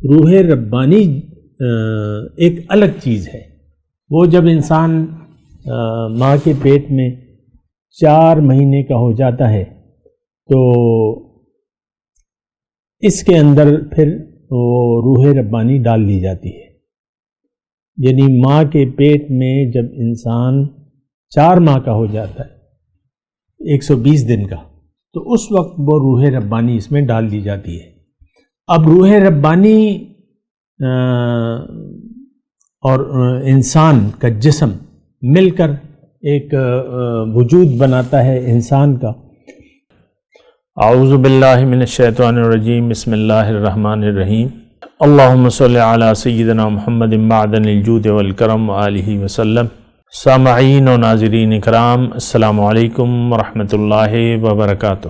روح ربانی ایک الگ چیز ہے۔ وہ جب انسان ماں کے پیٹ میں 4 مہینے کا ہو جاتا ہے تو اس کے اندر پھر وہ روح ربانی ڈال دی جاتی ہے۔ یعنی ماں کے پیٹ میں جب انسان 4 ماہ کا ہو جاتا ہے 120 دن کا، تو اس وقت وہ روح ربانی اس میں ڈال دی جاتی ہے۔ اب روح ربانی اور انسان کا جسم مل کر ایک وجود بناتا ہے انسان کا۔ اعوذ باللہ من الشیطان الرجیم، بسم اللہ الرحمن الرحیم۔ اللہم صلی علی سیدنا محمد معدن الجود والکرم وآلہ وسلم۔ سامعین و ناظرین اکرام، السلام علیکم ورحمۃ اللہ وبرکاتہ۔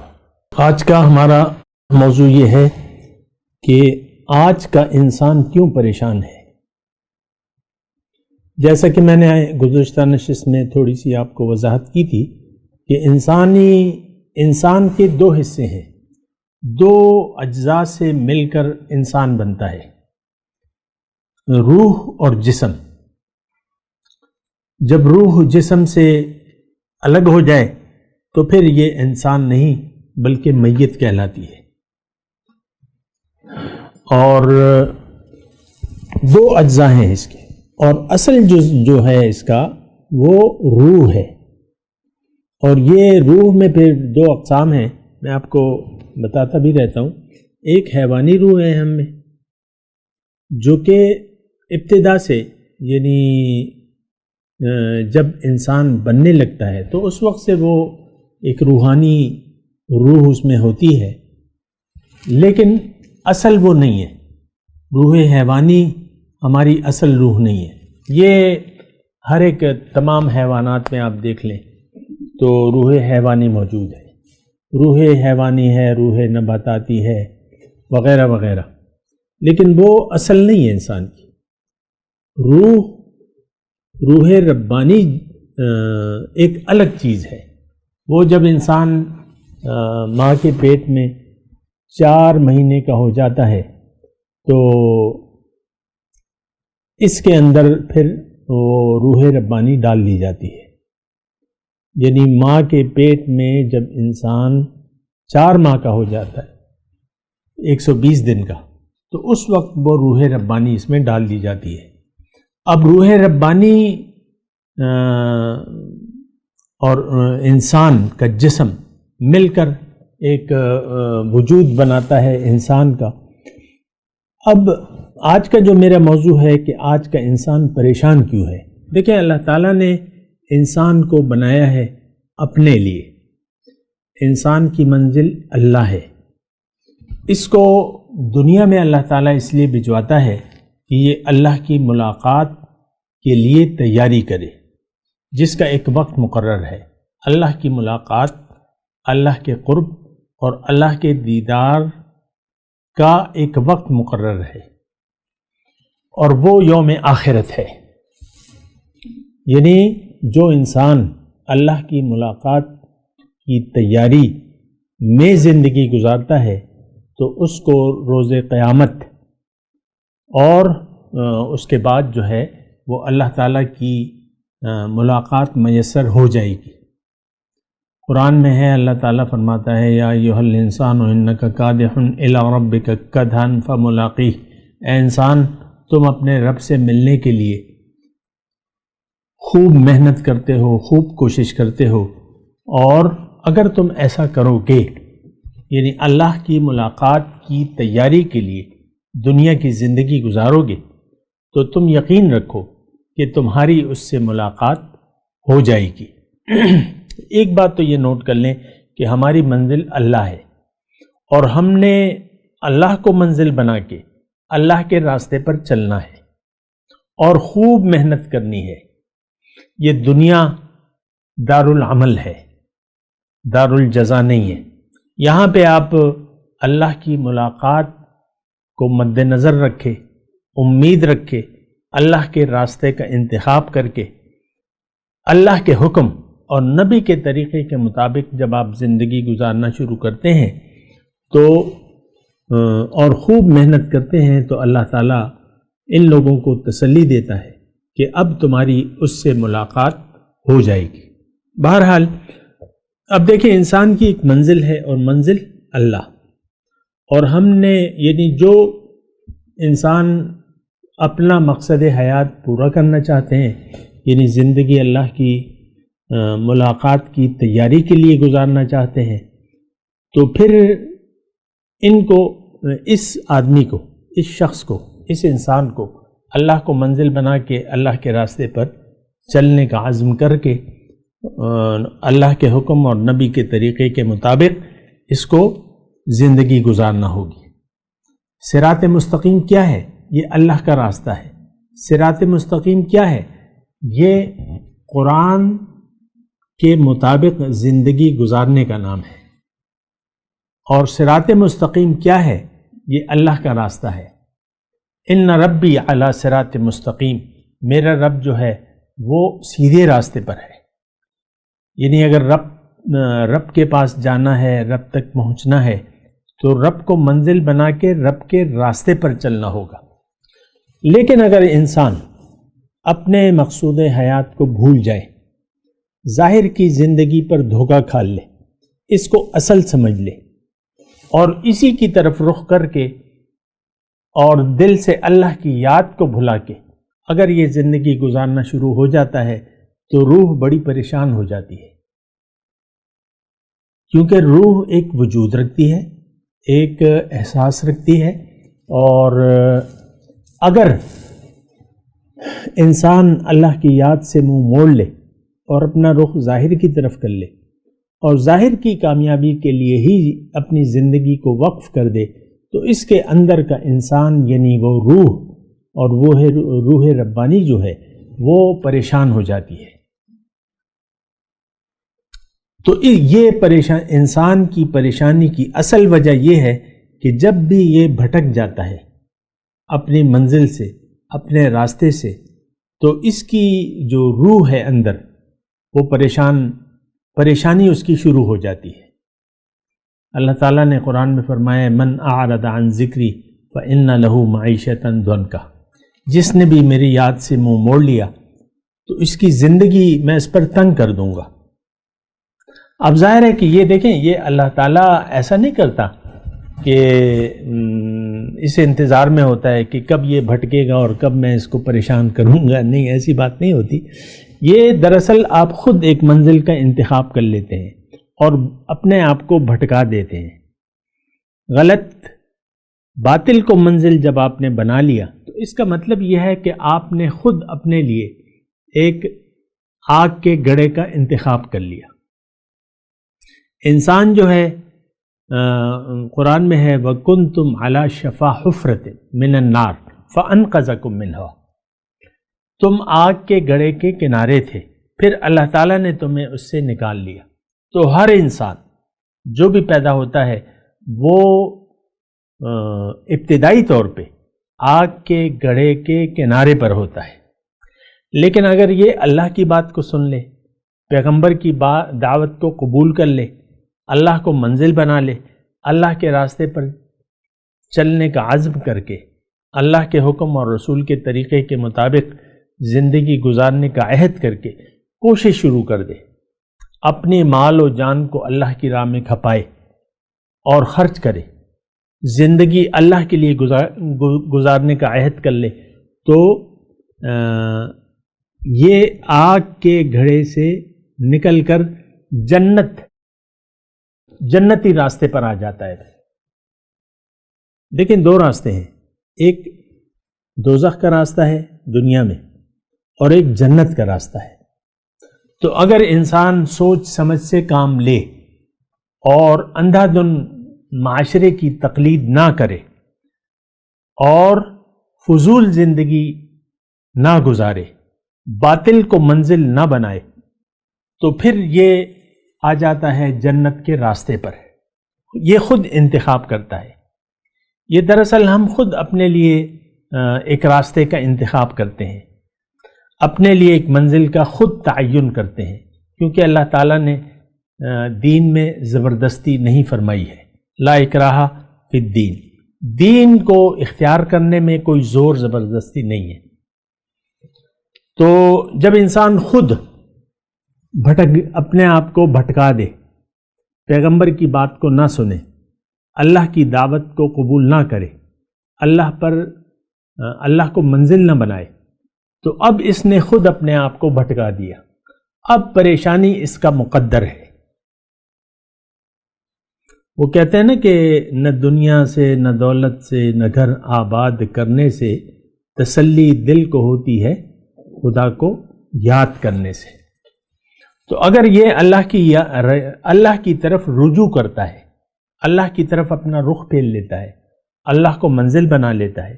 آج کا ہمارا موضوع یہ ہے کہ آج کا انسان کیوں پریشان ہے۔ جیسا کہ میں نے گزشتہ نشست میں تھوڑی سی آپ کو وضاحت کی تھی کہ انسان کے 2 حصے ہیں، 2 اجزاء سے مل کر انسان بنتا ہے، روح اور جسم۔ جب روح جسم سے الگ ہو جائے تو پھر یہ انسان نہیں بلکہ میت کہلاتی ہے۔ اور 2 اجزاء ہیں اس کے، اور اصل جو ہے اس کا وہ روح ہے۔ اور یہ روح میں پھر 2 اقسام ہیں، میں آپ کو بتاتا بھی رہتا ہوں۔ ایک حیوانی روح ہے ہم میں، جو کہ ابتدا سے یعنی جب انسان بننے لگتا ہے تو اس وقت سے وہ ایک روحانی روح اس میں ہوتی ہے، لیکن اصل وہ نہیں ہے۔ روح حیوانی ہماری اصل روح نہیں ہے۔ یہ ہر ایک تمام حیوانات میں آپ دیکھ لیں تو روح حیوانی موجود ہے، روح حیوانی ہے، روح نباتاتی ہے، وغیرہ وغیرہ، لیکن وہ اصل نہیں ہے انسان کی۔ روح ربانی ایک الگ چیز ہے۔ وہ جب انسان ماں کے پیٹ میں 4 مہینے کا ہو جاتا ہے تو اس کے اندر پھر وہ روح ربانی ڈال دی جاتی ہے۔ یعنی ماں کے پیٹ میں جب انسان 4 ماہ کا ہو جاتا ہے 120 دن کا، تو اس وقت وہ روح ربانی اس میں ڈال دی جاتی ہے۔ اب روح ربانی اور انسان کا جسم مل کر ایک وجود بناتا ہے انسان کا۔ اب آج کا جو میرا موضوع ہے کہ آج کا انسان پریشان کیوں ہے۔ دیکھیں، اللہ تعالیٰ نے انسان کو بنایا ہے اپنے لیے۔ انسان کی منزل اللہ ہے۔ اس کو دنیا میں اللہ تعالیٰ اس لیے بھجواتا ہے کہ یہ اللہ کی ملاقات کے لیے تیاری کرے، جس کا ایک وقت مقرر ہے۔ اللہ کی ملاقات، اللہ کے قرب اور اللہ کے دیدار کا ایک وقت مقرر ہے، اور وہ یوم آخرت ہے۔ یعنی جو انسان اللہ کی ملاقات کی تیاری میں زندگی گزارتا ہے تو اس کو روز قیامت اور اس کے بعد جو ہے وہ اللہ تعالیٰ کی ملاقات میسر ہو جائے گی۔ قرآن میں ہے، اللہ تعالیٰ فرماتا ہے، یا ایھا الانسان انک کادح الی ربک کدحا فملاقیہ۔ اے انسان، تم اپنے رب سے ملنے کے لیے خوب محنت کرتے ہو، خوب کوشش کرتے ہو، اور اگر تم ایسا کرو گے، یعنی اللہ کی ملاقات کی تیاری کے لیے دنیا کی زندگی گزارو گے، تو تم یقین رکھو کہ تمہاری اس سے ملاقات ہو جائے گی۔ ایک بات تو یہ نوٹ کر لیں کہ ہماری منزل اللہ ہے، اور ہم نے اللہ کو منزل بنا کے اللہ کے راستے پر چلنا ہے اور خوب محنت کرنی ہے۔ یہ دنیا دار العمل ہے، دار الجزا نہیں ہے۔ یہاں پہ آپ اللہ کی ملاقات کو مد نظر رکھے، امید رکھے، اللہ کے راستے کا انتخاب کر کے اللہ کے حکم اور نبی کے طریقے کے مطابق جب آپ زندگی گزارنا شروع کرتے ہیں تو اور خوب محنت کرتے ہیں تو اللہ تعالیٰ ان لوگوں کو تسلی دیتا ہے کہ اب تمہاری اس سے ملاقات ہو جائے گی۔ بہرحال اب دیکھیں انسان کی ایک منزل ہے اور منزل اللہ، اور ہم نے یعنی جو انسان اپنا مقصد حیات پورا کرنا چاہتے ہیں، یعنی زندگی اللہ کی ملاقات کی تیاری کے لیے گزارنا چاہتے ہیں، تو پھر ان کو، اس آدمی کو، اس شخص کو، اس انسان کو اللہ کو منزل بنا کے اللہ کے راستے پر چلنے کا عزم کر کے اللہ کے حکم اور نبی کے طریقے کے مطابق اس کو زندگی گزارنا ہوگی۔ صراط مستقیم کیا ہے؟ یہ اللہ کا راستہ ہے۔ صراط مستقیم کیا ہے؟ یہ قرآن کے مطابق زندگی گزارنے کا نام ہے۔ اور صراط مستقیم کیا ہے؟ یہ اللہ کا راستہ ہے۔ ان ربی علی صراط مستقیم، میرا رب جو ہے وہ سیدھے راستے پر ہے۔ یعنی اگر رب کے پاس جانا ہے، رب تک پہنچنا ہے، تو رب کو منزل بنا کے رب کے راستے پر چلنا ہوگا۔ لیکن اگر انسان اپنے مقصود حیات کو بھول جائے، ظاہر کی زندگی پر دھوکہ کھا لے، اس کو اصل سمجھ لے اور اسی کی طرف رخ کر کے اور دل سے اللہ کی یاد کو بھلا کے اگر یہ زندگی گزارنا شروع ہو جاتا ہے تو روح بڑی پریشان ہو جاتی ہے، کیونکہ روح ایک وجود رکھتی ہے، ایک احساس رکھتی ہے، اور اگر انسان اللہ کی یاد سے منہ موڑ لے اور اپنا رخ ظاہر کی طرف کر لے اور ظاہر کی کامیابی کے لیے ہی اپنی زندگی کو وقف کر دے، تو اس کے اندر کا انسان یعنی وہ روح اور وہ روح ربانی جو ہے وہ پریشان ہو جاتی ہے۔ تو یہ انسان کی پریشانی کی اصل وجہ یہ ہے کہ جب بھی یہ بھٹک جاتا ہے اپنی منزل سے، اپنے راستے سے، تو اس کی جو روح ہے اندر وہ پریشانی اس کی شروع ہو جاتی ہے۔ اللہ تعالیٰ نے قرآن میں فرمایا من اعرض عن ذکری فإن له معیشۃ ضنکا، جس نے بھی میری یاد سے منہ موڑ لیا تو اس کی زندگی میں اس پر تنگ کر دوں گا۔ اب ظاہر ہے کہ یہ دیکھیں، یہ اللہ تعالیٰ ایسا نہیں کرتا کہ اس انتظار میں ہوتا ہے کہ کب یہ بھٹکے گا اور کب میں اس کو پریشان کروں گا، نہیں، ایسی بات نہیں ہوتی۔ یہ دراصل آپ خود ایک منزل کا انتخاب کر لیتے ہیں اور اپنے آپ کو بھٹکا دیتے ہیں۔ غلط باطل کو منزل جب آپ نے بنا لیا تو اس کا مطلب یہ ہے کہ آپ نے خود اپنے لیے ایک آگ کے گڑھے کا انتخاب کر لیا۔ انسان جو ہے قرآن میں ہے وَكُنْتُمْ عَلَى شَفَا حُفْرَةٍ مِّنَ النَّارِ فَأَنْقَذَكُم مِّنْهَا، تم آگ کے گڑھے کے کنارے تھے، پھر اللہ تعالیٰ نے تمہیں اس سے نکال لیا۔ تو ہر انسان جو بھی پیدا ہوتا ہے وہ ابتدائی طور پہ آگ کے گڑھے کے کنارے پر ہوتا ہے، لیکن اگر یہ اللہ کی بات کو سن لے، پیغمبر کی دعوت کو قبول کر لے، اللہ کو منزل بنا لے، اللہ کے راستے پر چلنے کا عزم کر کے اللہ کے حکم اور رسول کے طریقے کے مطابق زندگی گزارنے کا عہد کر کے کوشش شروع کر دے، اپنی مال و جان کو اللہ کی راہ میں کھپائے اور خرچ کرے، زندگی اللہ کے لیے گزارنے کا عہد کر لے، تو یہ آگ کے گھڑے سے نکل کر جنتی راستے پر آ جاتا ہے۔ لیکن دو راستے ہیں، ایک دوزخ کا راستہ ہے دنیا میں اور ایک جنت کا راستہ ہے۔ تو اگر انسان سوچ سمجھ سے کام لے اور اندھا دھن معاشرے کی تقلید نہ کرے اور فضول زندگی نہ گزارے، باطل کو منزل نہ بنائے، تو پھر یہ آ جاتا ہے جنت کے راستے پر۔ یہ خود انتخاب کرتا ہے۔ یہ دراصل ہم خود اپنے لیے ایک راستے کا انتخاب کرتے ہیں، اپنے لیے ایک منزل کا خود تعین کرتے ہیں، کیونکہ اللہ تعالیٰ نے دین میں زبردستی نہیں فرمائی ہے، لا اکراہ فی الدین، دین کو اختیار کرنے میں کوئی زور زبردستی نہیں ہے. تو جب انسان خود اپنے آپ کو بھٹکا دے، پیغمبر کی بات کو نہ سنے، اللہ کی دعوت کو قبول نہ کرے، اللہ کو منزل نہ بنائے، تو اب اس نے خود اپنے آپ کو بھٹکا دیا. اب پریشانی اس کا مقدر ہے. وہ کہتے ہیں نا کہ نہ دنیا سے، نہ دولت سے، نہ گھر آباد کرنے سے تسلی دل کو ہوتی ہے خدا کو یاد کرنے سے. تو اگر یہ اللہ کی طرف رجوع کرتا ہے، اللہ کی طرف اپنا رخ پھیر لیتا ہے، اللہ کو منزل بنا لیتا ہے،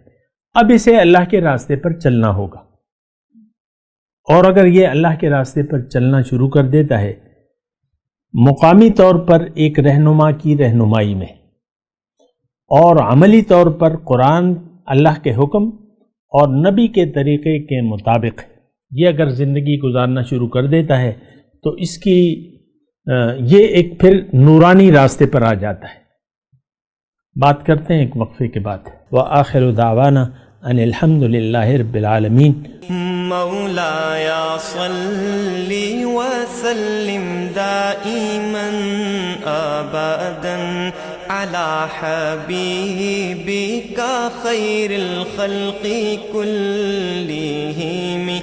اب اسے اللہ کے راستے پر چلنا ہوگا. اور اگر یہ اللہ کے راستے پر چلنا شروع کر دیتا ہے مقامی طور پر ایک رہنما کی رہنمائی میں، اور عملی طور پر قرآن، اللہ کے حکم اور نبی کے طریقے کے مطابق یہ اگر زندگی گزارنا شروع کر دیتا ہے تو اس کی یہ ایک پھر نورانی راستے پر آ جاتا ہے. بات کرتے ہیں ایک وقفے کے بعد. وآخر دعوانا ان الحمد للہ رب العالمین. مولاي صل وسلم دائما ابدا على حبيبك خير الخلق كلهم.